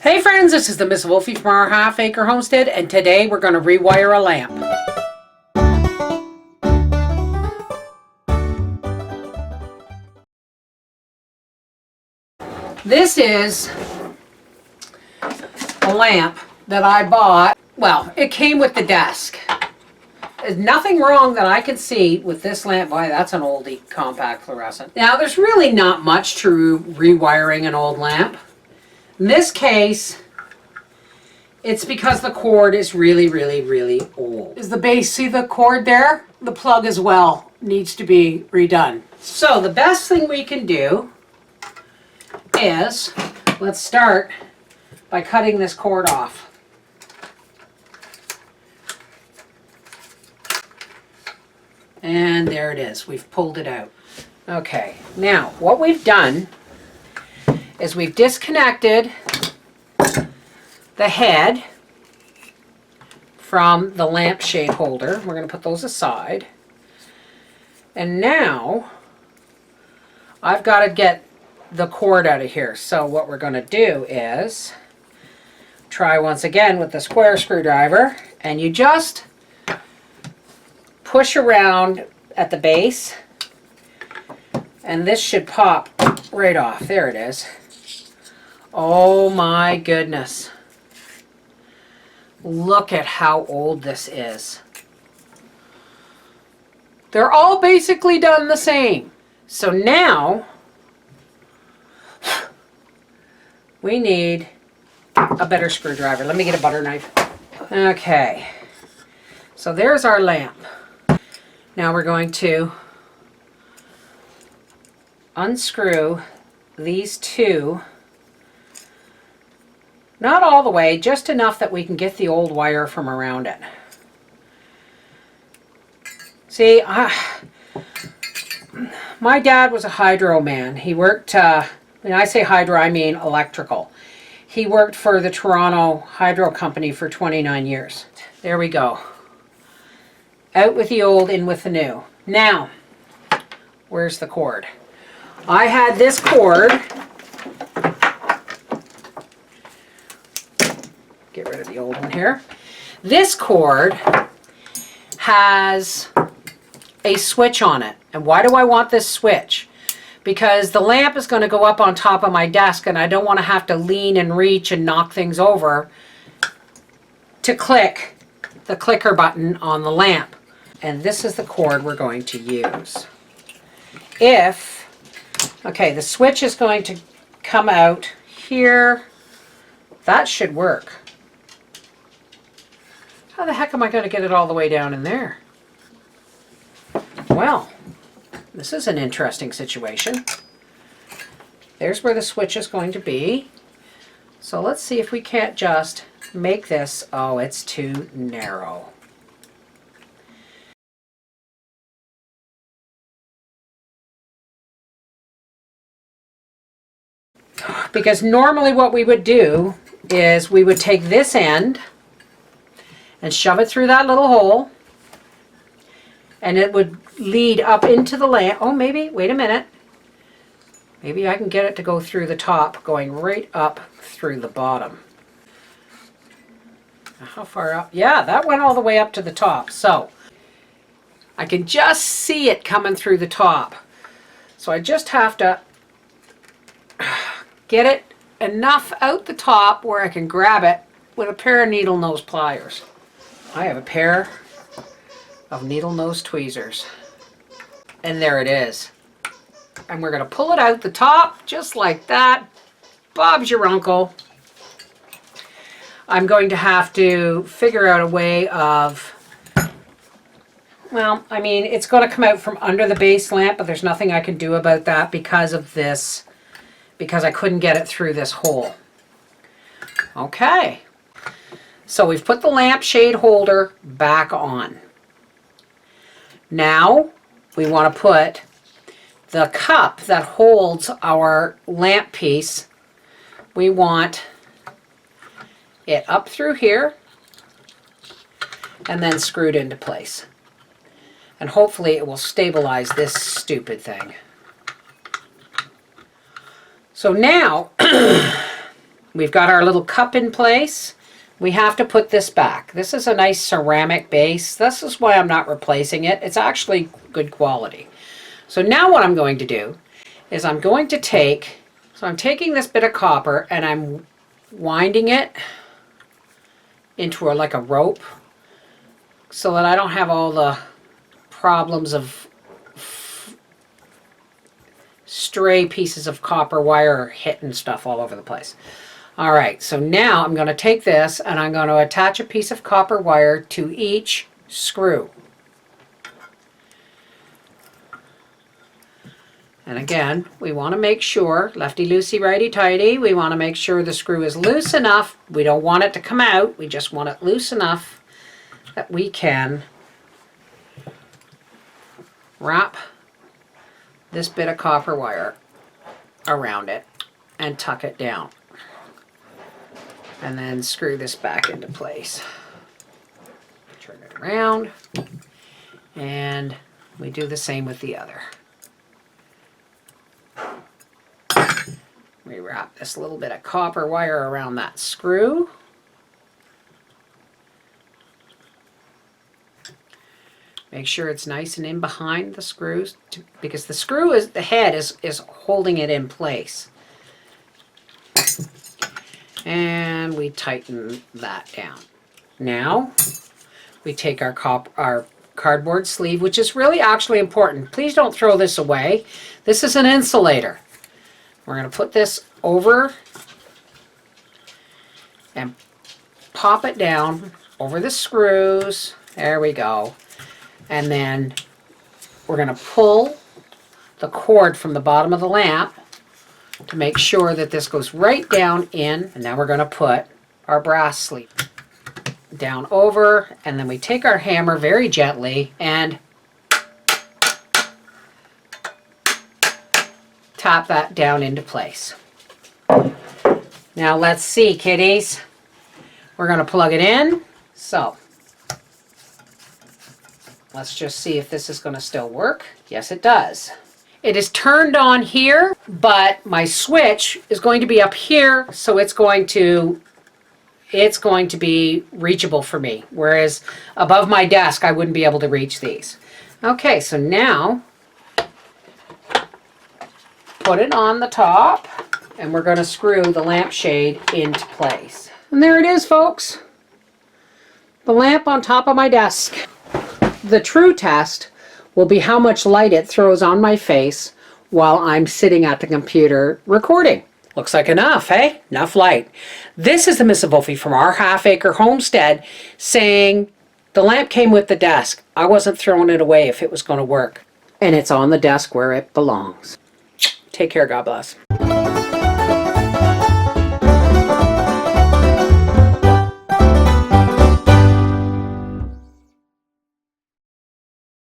Hey friends, this is the MrsVolfie from our half-acre homestead, and today we're going to rewire a lamp. This is a lamp that I bought. Well, it came with the desk. There's nothing wrong that I can see with this lamp. Boy, that's an oldie compact fluorescent. Now, there's really not much to rewiring an old lamp. In this case, it's because the cord is really old. Is the base, see the cord there? The plug as well needs to be redone. So the best thing we can do is, let's start by cutting this cord off. And there it is, we've pulled it out. Okay, now what we've done is we've disconnected the head from the lampshade holder. We're going to put those aside. And now I've got to get the cord out of here. So what we're going to do is try once again with the square screwdriver, and you just push around at the base and this should pop right off. There it is. Oh my goodness. Look at how old this is. They're all basically done the same. So now we need a better screwdriver. Let me get a butter knife. Okay. So there's our lamp. Now we're going to unscrew these two. Not all the way, just enough that we can get the old wire from around it. See, my dad was a hydro man. He worked, when I say hydro, I mean electrical. He worked for the Toronto Hydro Company for 29 years. There we go. Out with the old, in with the new. Now, where's the cord? I had this cord. Get rid of the old one here. This cord has a switch on it. And why do I want this switch? Because the lamp is going to go up on top of my desk and I don't want to have to lean and reach and knock things over to click the clicker button on the lamp. And this is the cord we're going to use. Okay, the switch is going to come out here. That should work. How the heck am I going to get it all the way down in there? Well, this is an interesting situation. There's where the switch is going to be. So let's see if we can't just make this, oh, it's too narrow. Because normally what we would do is we would take this end and shove it through that little hole, and it would lead up into the lamp. Oh, maybe, wait a minute. Maybe I can get it to go through the top, going right up through the bottom. How far up? Yeah, that went all the way up to the top. So I can just see it coming through the top. So I just have to get it enough out the top where I can grab it with a pair of needle nose pliers. I have a pair of needle nose tweezers. And there it is. And we're going to pull it out the top just like that. Bob's your uncle. I'm going to have to figure out a way of, well, I mean, it's going to come out from under the base lamp, but there's nothing I can do about that because of this, because I couldn't get it through this hole. Okay. So we've put the lampshade holder back on. Now we want to put the cup that holds our lamp piece, we want it up through here and then screwed into place. And hopefully it will stabilize this stupid thing. So now we've got our little cup in place. We have to put this back. This is a nice ceramic base. This is why I'm not replacing it. It's actually good quality. So now what I'm going to do is I'm going to take, so I'm taking this bit of copper and I'm winding it into like a rope so that I don't have all the problems of stray pieces of copper wire hitting stuff all over the place. All right, so now I'm going to take this and I'm going to attach a piece of copper wire to each screw. And again, we want to make sure, lefty-loosey, righty-tighty, we want to make sure the screw is loose enough. We don't want it to come out. We just want it loose enough that we can wrap this bit of copper wire around it and tuck it down. And then screw this back into place. Turn it around. And we do the same with the other. We wrap this little bit of copper wire around that screw. Make sure it's nice and in behind the screws because the screw is, the head is holding it in place. And we tighten that down. Now we take our cardboard sleeve, which is really actually important. Please don't throw this away. This is an insulator. We're going to put this over and pop it down over the screws. There we go. And then we're going to pull the cord from the bottom of the lamp to make sure that this goes right down in. And now we're going to put our brass sleeve down over. And then we take our hammer very gently and tap that down into place. Now let's see, kiddies. We're going to plug it in. So let's just see if this is going to still work. Yes, it does. It is turned on here, but my switch is going to be up here, so it's going to be reachable for me, whereas above my desk I wouldn't be able to reach these. Okay, so now put it on the top, and we're going to screw the lampshade into place. And there it is, folks. The lamp on top of my desk. The true test will be how much light it throws on my face while I'm sitting at the computer recording. Looks like enough, eh? Enough light. This is the MrsVolfie from our half-acre homestead saying the lamp came with the desk. I wasn't throwing it away if it was going to work. And it's on the desk where it belongs. Take care. God bless.